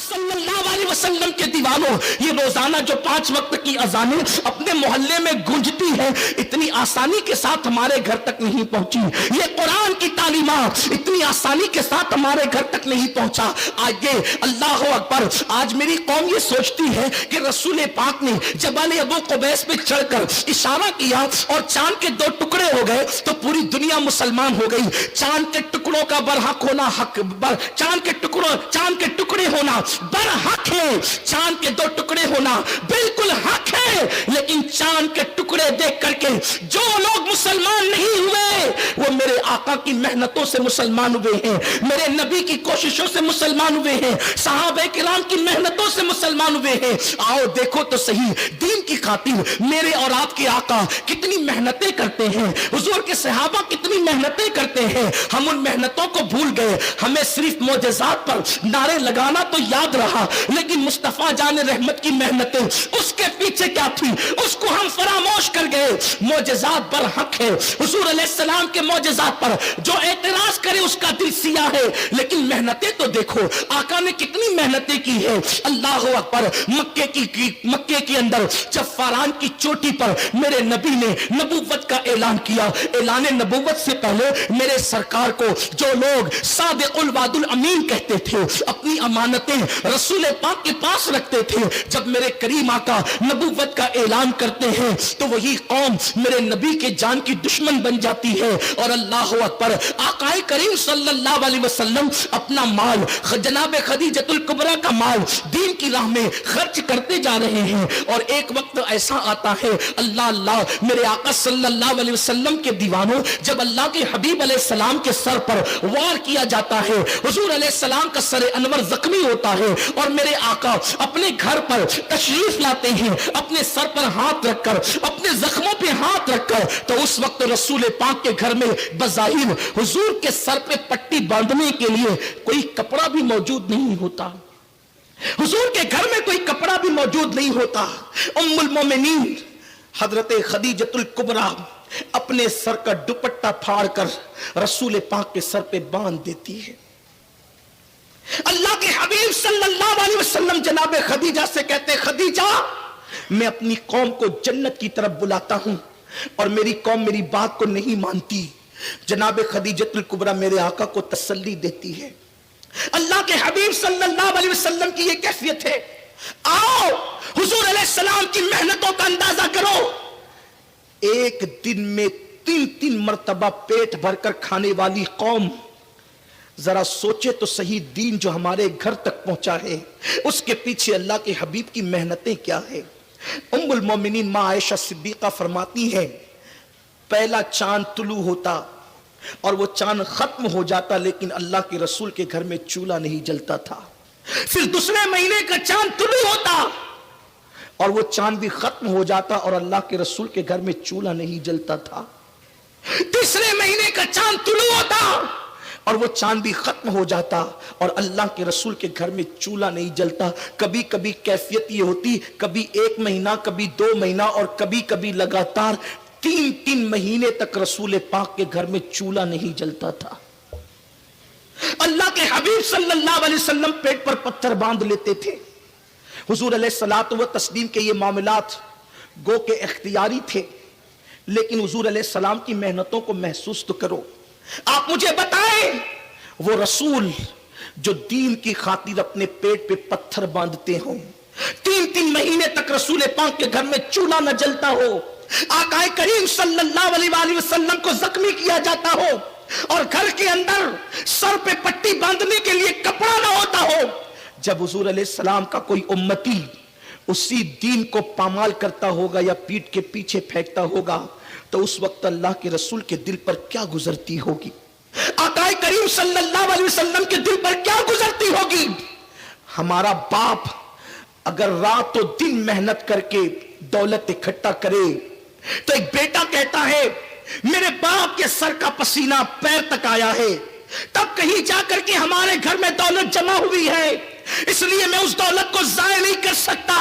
صلی اللہ علیہ وسلم کے دیوانوں، یہ روزانہ جو 5 وقت کی اذانیں اپنے محلے میں گونجتی ہے، اتنی آسانی کے ساتھ ہمارے گھر تک نہیں پہنچی. یہ قرآن کی تعلیمات اتنی آسانی کے ساتھ ہمارے گھر تک نہیں پہنچا. آگے اللہ اکبر، آج میری قوم یہ سوچتی ہے کہ رسول پاک نے جبل ابو قبیس پہ چڑھ کر اشارہ کیا اور چاند کے 2 ٹکڑے ہو گئے تو پوری دنیا مسلمان ہو گئی. چاند کے ٹکڑوں کا برحق ہونا چاند کے ٹکڑے ہونا برحق ہے، چاند کے 2 ٹکڑے ہونا بالکل حق ہے. لیکن چاند کے ٹکڑے دیکھ کر کے جو لوگ مسلمان نہیں ہوئے وہ میرے آقا کی محنتوں سے مسلمان ہوئے ہیں، میرے نبی کی کوششوں سے مسلمان ہوئے ہیں، صحابہ کرام کی محنتوں سے مسلمان ہوئے ہیں. آؤ دیکھو تو صحیح، دین کی خاطر میرے اور آپ کے آقا کتنی محنتیں کرتے ہیں، حضور کے صحابہ کتنی محنتیں کرتے ہیں. ہم ان محنتوں کو بھول گئے، ہمیں صرف معجزات پر نعرے لگانا تو یاد رہا، لیکن مصطفیٰ جان رحمت کی محنتیں اس کے پیچھے کیا تھی اس کو ہم فراموش کر گئے. معجزات پر حق ہے، حضور علیہ السلام کے معجزات پر جو اعتراض کرے اس کا دل سیاہ ہے، لیکن محنتیں تو دیکھو آقا نے کتنی محنتیں کی ہے. اللہ اکبر، مکے کے اندر جب فاران کی چوٹی پر میرے نبی نے نبوت کا اعلان کیا، اعلان نبوت سے پہلے میرے سرکار کو جو لوگ صادق الوعد الامین کہتے تھے، اپنی امانتیں رسول پاک کے پاس رکھتے تھے، جب میرے کریم آقا نبوت کا اعلان کرتے ہیں تو وہی قوم میرے نبی کے جان کی دشمن بن جاتی ہے. اور اللہ اکبر، آقا کریم صلی اللہ علیہ وسلم اپنا مال، جناب خدیجۃ الکبریٰ کا مال دین کی راہ میں خرچ کرتے جا رہے ہیں. اور ایک وقت ایسا آتا ہے، اللہ میرے آقا صلی اللہ علیہ وسلم کے دیوانوں، جب اللہ کے حبیب علیہ السلام کے سر پر وار کیا جاتا ہے، حضور علیہ السلام کا سر انور زخمی ہوتا ہے اور میرے آقا اپنے گھر پر تشریف لاتے ہیں، اپنے سر پر ہاتھ رکھ کر، اپنے زخموں پہ ہاتھ رکھ کر. تو اس وقت رسول پاک کے گھر میں بظاہر حضور کے سر پہ پٹی باندھنے کے لیے کوئی کپڑا بھی موجود نہیں ہوتا، حضور کے گھر میں کوئی کپڑا بھی موجود نہیں ہوتا. ام المومنین حضرت خدیجۃ الکبریٰ اپنے سر کا دوپٹہ پھاڑ کر رسول پاک کے سر پہ باندھ دیتی ہے. اللہ کے حبیب صلی اللہ علیہ وسلم جناب خدیجہ سے کہتے، خدیجہ میں اپنی قوم کو جنت کی طرف بلاتا ہوں اور میری قوم میری بات کو نہیں مانتی. جناب خدیجۃ الکبریٰ میرے آقا کو تسلی دیتی ہے. اللہ کے حبیب صلی اللہ علیہ وسلم کی یہ کیفیت ہے. آؤ حضور علیہ السلام کی محنتوں کا اندازہ کرو. ایک دن میں 3 مرتبہ پیٹ بھر کر کھانے والی قوم، ذرا سوچے تو صحیح، دین جو ہمارے گھر تک پہنچا ہے اس کے پیچھے اللہ کے حبیب کی محنتیں کیا ہے. ام المومنین ماں عائشہ صدیقہ فرماتی ہیں، پہلا چاند طلوع ہوتا اور وہ چاند ختم ہو جاتا، لیکن اللہ کے رسول کے گھر میں چولہا نہیں جلتا تھا. پھر دوسرے مہینے کا چاند طلوع ہوتا اور وہ چاند بھی ختم ہو جاتا اور اللہ کے رسول کے گھر میں چولہا نہیں جلتا تھا. تیسرے مہینے کا چاند طلوع ہوتا اور وہ چاند بھی ختم ہو جاتا اور اللہ کے رسول کے گھر میں چولہا نہیں جلتا. کبھی کبھی کیفیت یہ ہوتی، کبھی 1 مہینہ، کبھی 2 مہینہ اور کبھی کبھی لگاتار 3 مہینے تک رسول پاک کے گھر میں چولہا نہیں جلتا تھا. اللہ کے حبیب صلی اللہ علیہ وسلم پیٹ پر پتھر باندھ لیتے تھے. حضور علیہ الصلوۃ والتسلیم کے یہ معاملات گو کے اختیاری تھے، لیکن حضور علیہ السلام کی محنتوں کو محسوس تو کرو. آپ مجھے بتائیں، وہ رسول جو دین کی خاطر اپنے پیٹ پہ پتھر باندھتے ہوں، 3 مہینے تک رسول پاک کے گھر میں چولہا نہ جلتا ہو، آقا کریم صلی اللہ علیہ وآلہ وسلم کو زخمی کیا جاتا ہو اور گھر کے اندر سر پہ پٹی باندھنے کے لیے کپڑا نہ ہوتا ہو، جب حضور علیہ السلام کا کوئی امتی اسی دین کو پامال کرتا ہوگا یا پیٹ کے پیچھے پھینکتا ہوگا تو اس وقت اللہ کے رسول کے دل پر کیا گزرتی ہوگی، آقا کریم صلی اللہ علیہ وسلم کے دل پر کیا گزرتی ہوگی. ہمارا باپ اگر رات و دن محنت کر کے دولت اکٹھا کرے تو ایک بیٹا کہتا ہے میرے باپ کے سر کا پسینہ پیر تک آیا ہے، تب کہیں جا کر کے ہمارے گھر میں دولت جمع ہوئی ہے، اس لیے میں اس دولت کو ضائع نہیں کر سکتا،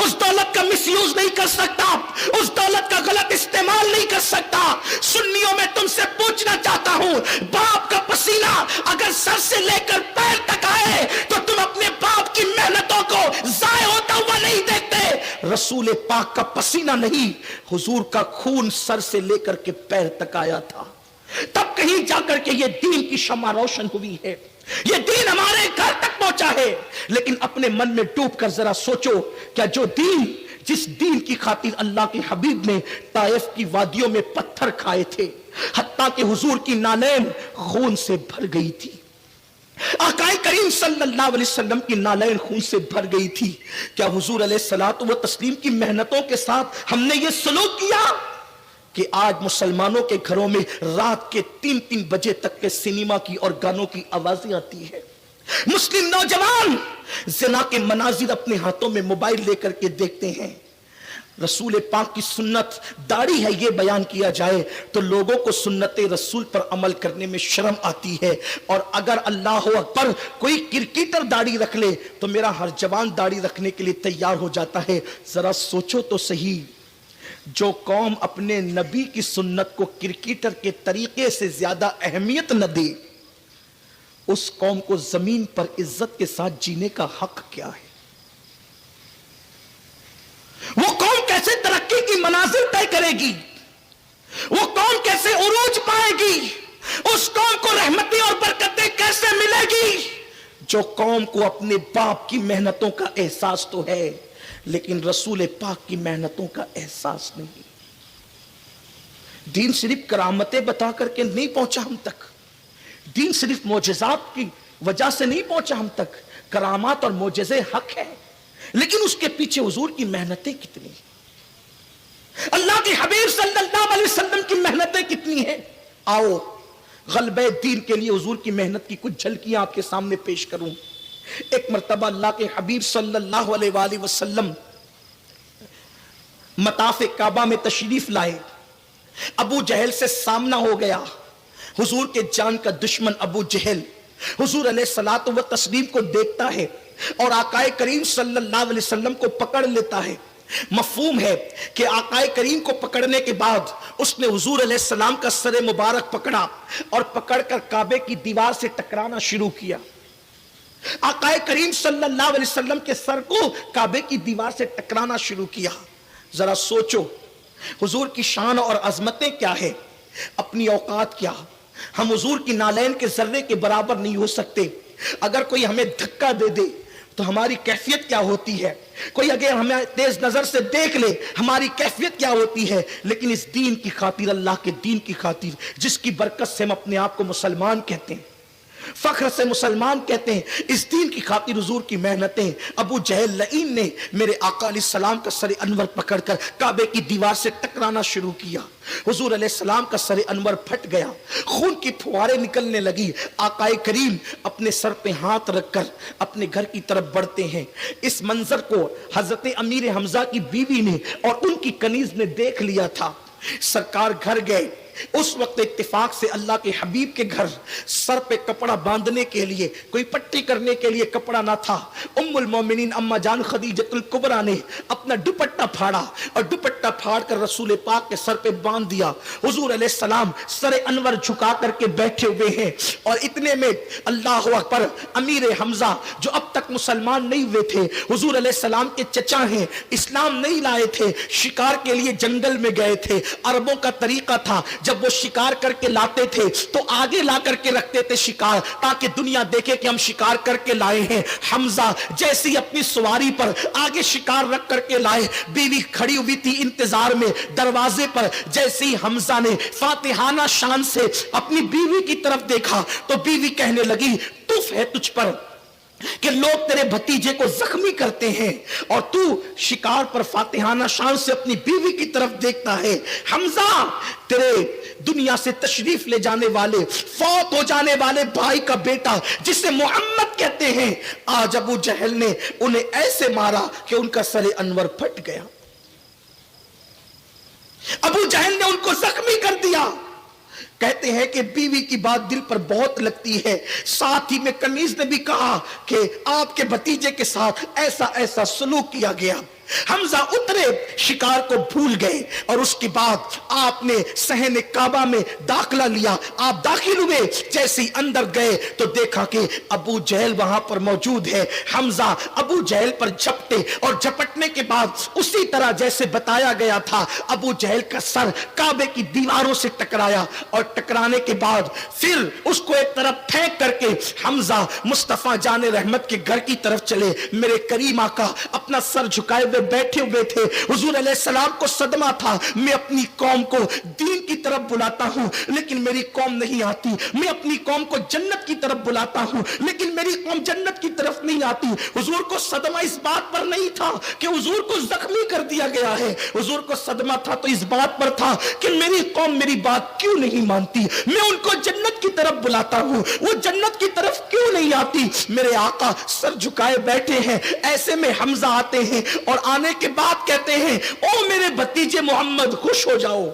اس دولت کا مس یوز نہیں کر سکتا، اس دولت کا غلط استعمال نہیں کر سکتا. سنیوں میں تم سے پوچھنا چاہتا ہوں، باپ کا پسینہ اگر سر سے لے کر پیر تک آئے تو تم اپنے باپ کی محنت रसूल पाक का पसीना नहीं, हुजूर का खून सर से लेकर के पैर तक आया था। तब कहीं जाकर के ये दीन की शम्मा रोशन हुई है, ये दीन हमारे घर तक पहुंचा है। लेकिन अपने मन में डूब कर जरा सोचो, क्या जो दीन, जिस दीन की खातिर अल्लाह के हबीब ने ताइफ की वादियों में पत्थर खाए थे, हत्ता कि हुजूर की नालैन खून से भर गई थी, आकाए करीम सल्लल्लाहु अलैहि वसल्लम की नालैन खून से भर गई थी, क्या हुजूर अलैहिस्सलातु व तस्लीम की मेहनतों के साथ हमने ये सलूक किया कि आज मुसलमानों के घरों में रात के 3-3 बजे तक के सिनेमा की और गानों की आवाजें आती है। मुस्लिम नौजवान जिना के मनाजिर अपने हाथों में मोबाइल लेकर के देखते हैं। रसूल पाक की सुन्नत दाढ़ी है ये बयान किया जाए तो लोगों को सुन्नत रसूल पर अमल करने में शर्म आती है। और अगर अल्लाह अकबर कोई क्रिकेटर दाढ़ी रख ले तो मेरा हर जवान दाढ़ी रखने के लिए तैयार हो जाता है। जरा सोचो तो सही, जो कौम अपने नबी की सुन्नत को क्रिकेटर के तरीके से ज्यादा अहमियत न दे, उस कौम को जमीन पर इज्जत के साथ जीने का हक क्या है? वो कौम कैसे तरक्की की मनाजिल तय करेगी? वो कौम कैसे उरूज पाएगी? उस कौम को रहमतें और बरकतें कैसे मिलेगी? जो कौम को अपने बाप की मेहनतों का एहसास तो है, लेकिन रसूल पाक की मेहनतों का एहसास नहीं। दीन सिर्फ करामतें बता करके नहीं पहुंचा हम तक, दीन सिर्फ मोजज़ात की वजह से नहीं पहुंचा हम तक। करामात और मोजज़े हक है, लेकिन उसके पीछे हुजूर की मेहनतें कितनी, अल्लाह के हबीब सल्लल्लाहु अलैहि वसल्लम की मेहनतें कितनी हैं। आओ गलबे दीन के लिए हुजूर की मेहनत की कुछ झलकियां आपके सामने पेश करूं। एक मर्तबा अल्लाह के हबीब सल्लल्लाहु अलैहि वसल्लम मताफ़े काबा में तशरीफ लाए। अबू जहल से सामना हो गया। हुजूर के जान का दुश्मन अबू जहल हुजूर अलैहिस्सलातु व तस्लीम को देखता है और आकाए करीम सल्लल्लाहु अलैहि वसल्लम को पकड़ लेता है। मफहूम है कि आकाए करीम को पकड़ने के बाद उसने हुजूर अलैहिस्सलाम का सरे मुबारक पकड़ा और पकड़कर काबे की दीवार से टकराना शुरू किया। आकाए करीम सल्लल्लाहु अलैहि वसल्लम के सर को काबे की दीवार से टकराना शुरू किया। जरा सोचो हुजूर की शान और अजमतें क्या है, अपनी औकात क्या। हम हुजूर की नालैन के जर्रे के बराबर नहीं हो सकते। अगर कोई हमें धक्का दे दे तो हमारी कैफियत क्या होती है, कोई अगर हमें तेज नजर से देख ले हमारी कैफियत क्या होती है। लेकिन इस दीन की खातिर, अल्लाह के दीन की खातिर, जिसकी बरकत से हम अपने आप को मुसलमान कहते हैं, फख्र से मुसलमान कहते हैं, इस दीन की खातिर हुजूर की मेहनतें। अबू जहल लईन ने मेरे आका अलैहिस्सलाम का सर अनवर पकड़कर काबे की दीवार से टकराना शुरू किया। हुजूर अलैहिस्सलाम का सर अनवर फट गया, खून की फुहारें निकलने लगी। आकाए करीम अपने सर पे हाथ रखकर अपने घर की तरफ बढ़ते हैं। इस मंजर को हजरत अमीर हमजा की बीवी ने और उनकी कनीज ने देख लिया था। सरकार घर गए। उस वक्त इत्तेफाक से अल्लाह के हबीब के घर सर पे कपड़ा बांधने के लिए, कोई पट्टी करने के लिए कपड़ा ना था। उम्मुल मोमिनीन अम्मा जान खदीजतुल कुबरा ने अपना दुपट्टा फाड़ा और दुपट्टा फाड़ कर रसूल पाक के सर पे बांध दिया। हुजूर अलैहिस्सलाम सर अनवर झुका करके बैठे हुए हैं और इतने में अल्लाह अकबर, अमीर हमजा जो अब तक मुसलमान नहीं हुए थे, हुजूर अलैहिस्सलाम के चचा हैं, इस्लाम नहीं लाए थे, शिकार के लिए जंगल में गए थे। अरबों का तरीका था, जब वो शिकार करके लाते थे तो आगे ला करके रखते थे शिकार, ताकि दुनिया देखे कि हम शिकार करके लाए हैं। हमजा जैसे ही अपनी सवारी पर आगे शिकार रख करके लाए, बीवी खड़ी हुई थी इंतजार में दरवाजे पर। जैसे ही हमजा ने फातिहाना शान से अपनी बीवी की तरफ देखा तो बीवी कहने लगी, तुफ है तुझ पर कि लोग तेरे भतीजे को जख्मी करते हैं और तू शिकार पर फातिहाना शान से अपनी बीवी की तरफ देखता है। हमजा, तेरे दुनिया से तशरीफ ले जाने वाले, फौत हो जाने वाले भाई का बेटा जिसे मोहम्मद कहते हैं, आज अबू जहल ने उन्हें ऐसे मारा कि उनका सर अनवर फट गया। अबू जहल ने उनको जख्मी कर दिया। कहते हैं कि बीवी की बात दिल पर बहुत लगती है। साथ ही में कनीज ने भी कहा कि आपके भतीजे के साथ ऐसा ऐसा सलूक किया गया। हमजा उतरे, शिकार को भूल गए और उसके बाद आपने सहने काबा में दाखिला लिया। आप दाखिल हुए, जैसे ही अंदर गए तो देखा कि अबू जहल वहां पर मौजूद है। हमजा अबू जहल पर झपटे और झपटने के बाद उसी तरह जैसे बताया गया था, अबू जहल का सर काबे की दीवारों से टकराया और टकराने के बाद फिर उसको एक तरफ फेंक करके हमजा मुस्तफा जाने रहमत के घर की तरफ चले। मेरे करीम आका अपना सर झुकाए हुए बैठे हुए थे। हुजूर अलैहिस्सलाम को सदमा था, मैं अपनी कौम को दीन की तरफ बुलाता हूं लेकिन मेरी कौम नहीं आती। मैं अपनी कौम को जन्नत की तरफ बुलाता हूं लेकिन मेरी कौम जन्नत की तरफ नहीं आती। हुजूर को सदमा इस बात पर नहीं था कि हुजूर को जख्मी कर दिया गया है। हुजूर को सदमा था तो इस बात पर था कि मेरी कौम मेरी बात क्यों नहीं मानती। मैं उनको जन्नत की तरफ बुलाता हूं, वो जन्नत की तरफ क्यों नहीं आती। मेरे आका सर झुकाए बैठे हैं। ऐसे में हमजा आते हैं और आने के बाद कहते हैं, ओ मेरे भतीजे मोहम्मद खुश हो जाओ।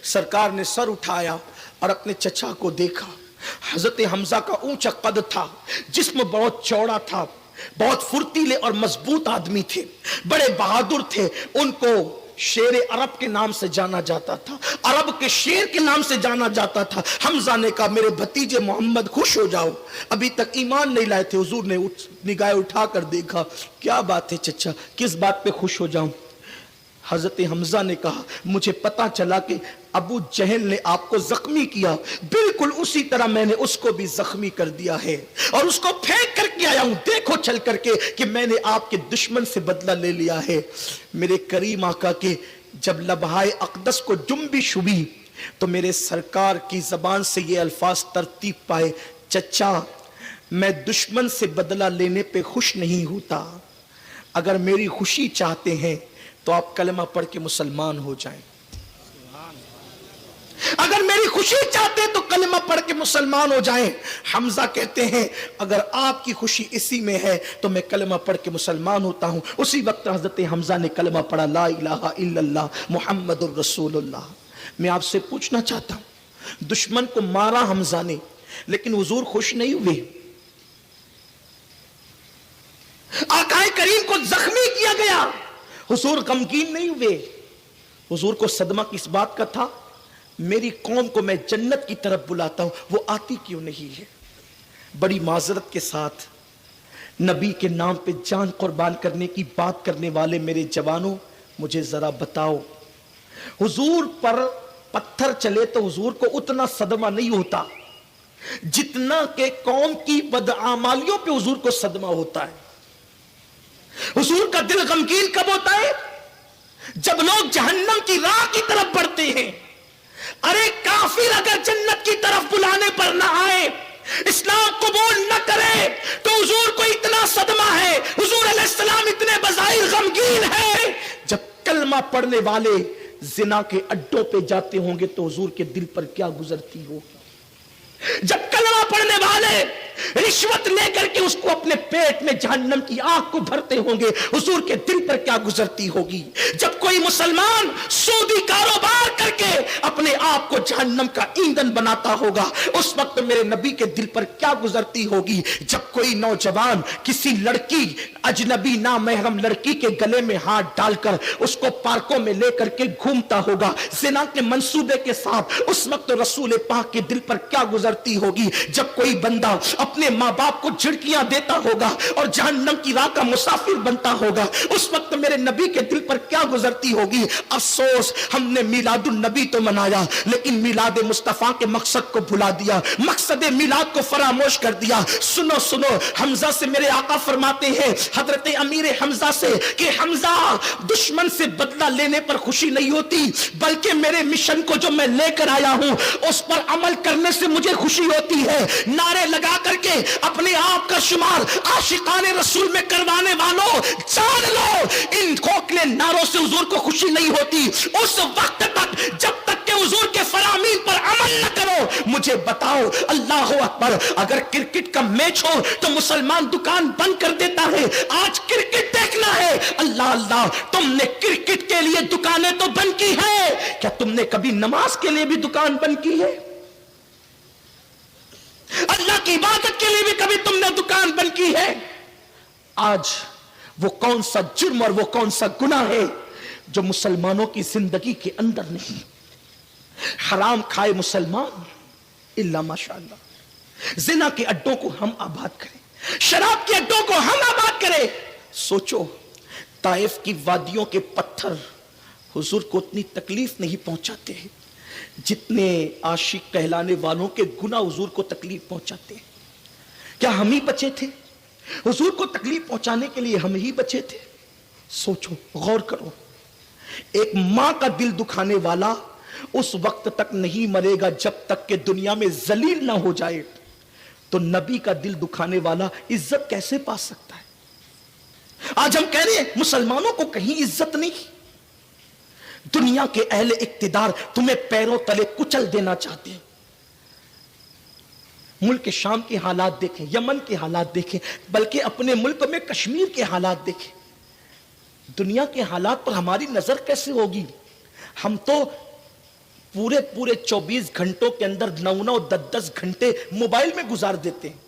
सरकार ने सर उठाया और अपने चचा को देखा। हजरत हमजा का ऊंचा कद था, जिस्म बहुत चौड़ा था, बहुत फुर्तीले और मजबूत आदमी थे, बड़े बहादुर थे। उनको शेर अरब के नाम से जाना जाता था, अरब के शेर के नाम से जाना जाता था। हमजा ने कहा, मेरे भतीजे मोहम्मद खुश हो जाओ। अभी तक ईमान नहीं लाए थे। हुजूर ने निगाह उठाकर देखा, क्या बात है चचा, किस बात पे खुश हो जाऊं। हजरत हमजा ने कहा, मुझे पता चला कि अबू जहल ने आपको जख्मी किया, बिल्कुल उसी तरह मैंने उसको भी जख्मी कर दिया है और उसको फेंक करके आया हूं। देखो चल करके कि मैंने आपके दुश्मन से बदला ले लिया है। मेरे करीम आका के जब लबहाए अक़दस को जुम्बिश हुई तो मेरे सरकार की जबान से ये अल्फाज तरतीब पाए, चचा मैं दुश्मन से बदला लेने पे खुश नहीं होता। अगर मेरी खुशी चाहते हैं तो आप कलमा पढ़ के मुसलमान हो जाएं। अगर मेरी खुशी चाहते हैं तो कलमा पढ़ के मुसलमान हो जाएं। हमजा कहते हैं, अगर आपकी खुशी इसी में है तो मैं कलमा पढ़ के मुसलमान होता हूं। उसी वक्त हजरत हमजा ने कलमा पढ़ा, ला इलाहा इल्लल्लाह मुहम्मदुर रसूलुल्लाह। मैं आपसे पूछना चाहता हूं, दुश्मन को मारा हमजा ने, लेकिन हुजूर खुश नहीं हुए। आकाए करीम को जख्मी किया गया, हुजूर गमगीन नहीं हुए। हुजूर को सदमा किस बात का था, मेरी कौम को मैं जन्नत की तरफ बुलाता हूं, वो आती क्यों नहीं है। बड़ी माजरत के साथ नबी के नाम पे जान कुर्बान करने की बात करने वाले मेरे जवानों, मुझे जरा बताओ, हुजूर पर पत्थर चले तो हुजूर को उतना सदमा नहीं होता जितना के कौम की बदआमालियों पे हुजूर को सदमा होता है। हुजूर का दिल गमगीन कब होता है, जब लोग जहन्नम की राह की तरफ बढ़ते हैं। अरे काफिर अगर जन्नत की तरफ बुलाने पर ना आए, इस्लाम कबूल न करे, तो हुजूर को इतना सदमा है, हुजूर अलैहिस्सलाम इतने बज़ाहिर गमगीन है। जब कलमा पढ़ने वाले जिना के अड्डों पे जाते होंगे तो हुजूर के दिल पर क्या गुजरती होगी। जब कलमा पढ़ने वाले रिश्वत लेकर के उसको अपने पेट में जहन्नम की आग को भरते होंगे, हुजूर के दिल पर क्या गुजरती होगी। जब कोई मुसलमान सूदी कारोबार करके अपने आप को जहन्नम का ईंधन बनाता होगा, उस वक्त मेरे नबी के दिल पर क्या गुजरती होगी। जब कोई नौजवान किसी लड़की, अजनबी ना महरम लड़की के गले में हाथ डालकर उसको पार्कों में लेकर के घूमता होगा ज़िना के मंसूबे के साथ, उस वक्त रसूल पाक के दिल पर क्या गुजरती होगी। जब कोई बंदा अपने माँ बाप को झिड़कियां देता होगा और जहन्नम की राह का मुसाफिर बनता होगा, उस वक्त मेरे नबी के दिल पर क्या गुजरती होगी। अफसोस, हमने मिलादुन नबी तो मनाया लेकिन मिलाद मुस्तफा के मकसद को भुला दिया, मकसद मिलाद को फरामोश कर दिया। सुनो सुनो, हमजा से मेरे आका फरमाते हैं, हजरत अमीर हमजा से, कि हमजा दुश्मन से बदला लेने पर खुशी नहीं होती, बल्कि मेरे मिशन को जो मैं लेकर आया हूं उस पर अमल करने से मुझे खुशी होती है। नारे लगा करके अपने आप का शुमार आशिकाने रसूल में करवाने वालों, जान लो इन खोखले नारों से हुजूर को खुशी नहीं होती। उस वक्त तक जब तक के हुजूर के फरामीन पर अमल न करो। मुझे बताओ, अल्लाह अकबर, अगर क्रिकेट का मैच हो तो मुसलमान दुकान बंद कर देता है। आज क्रिकेट देखना है, अल्लाह अल्लाह, तुमने क्रिकेट के लिए दुकानें तो बंद की है, क्या तुमने कभी नमाज के लिए भी दुकान बंद की है? اللہ کی عبادت کے لیے بھی کبھی تم نے دکان بند کی ہے؟ آج وہ کون سا جرم اور وہ کون سا گناہ ہے جو مسلمانوں کی زندگی کے اندر نہیں؟ حرام کھائے مسلمان الا ماشاءاللہ، زنا کے اڈوں کو ہم آباد کریں، شراب کے اڈوں کو ہم آباد کریں۔ سوچو طائف کی وادیوں کے پتھر حضور کو اتنی تکلیف نہیں پہنچاتے ہیں جتنے عاشق کہلانے والوں کے گناہ حضور کو تکلیف پہنچاتے ہیں۔ کیا ہم ہی بچے تھے؟ حضور کو تکلیف پہنچانے کے لیے ہم ہی بچے تھے؟ سوچو، غور کرو۔ ایک ماں کا دل دکھانے والا اس وقت تک نہیں مرے گا جب تک کہ دنیا میں ذلیل نہ ہو جائے، تو نبی کا دل دکھانے والا عزت کیسے پا سکتا ہے؟ آج ہم کہہ رہے ہیں مسلمانوں کو کہیں عزت نہیں۔ دنیا کے اہل اقتدار تمہیں پیروں تلے کچل دینا چاہتے ہیں۔ ملک شام کے حالات دیکھیں، یمن کے حالات دیکھیں، بلکہ اپنے ملک میں کشمیر کے حالات دیکھیں۔ دنیا کے حالات پر ہماری نظر کیسے ہوگی؟ ہم تو پورے 24 گھنٹوں کے اندر 9 10 گھنٹے موبائل میں گزار دیتے ہیں۔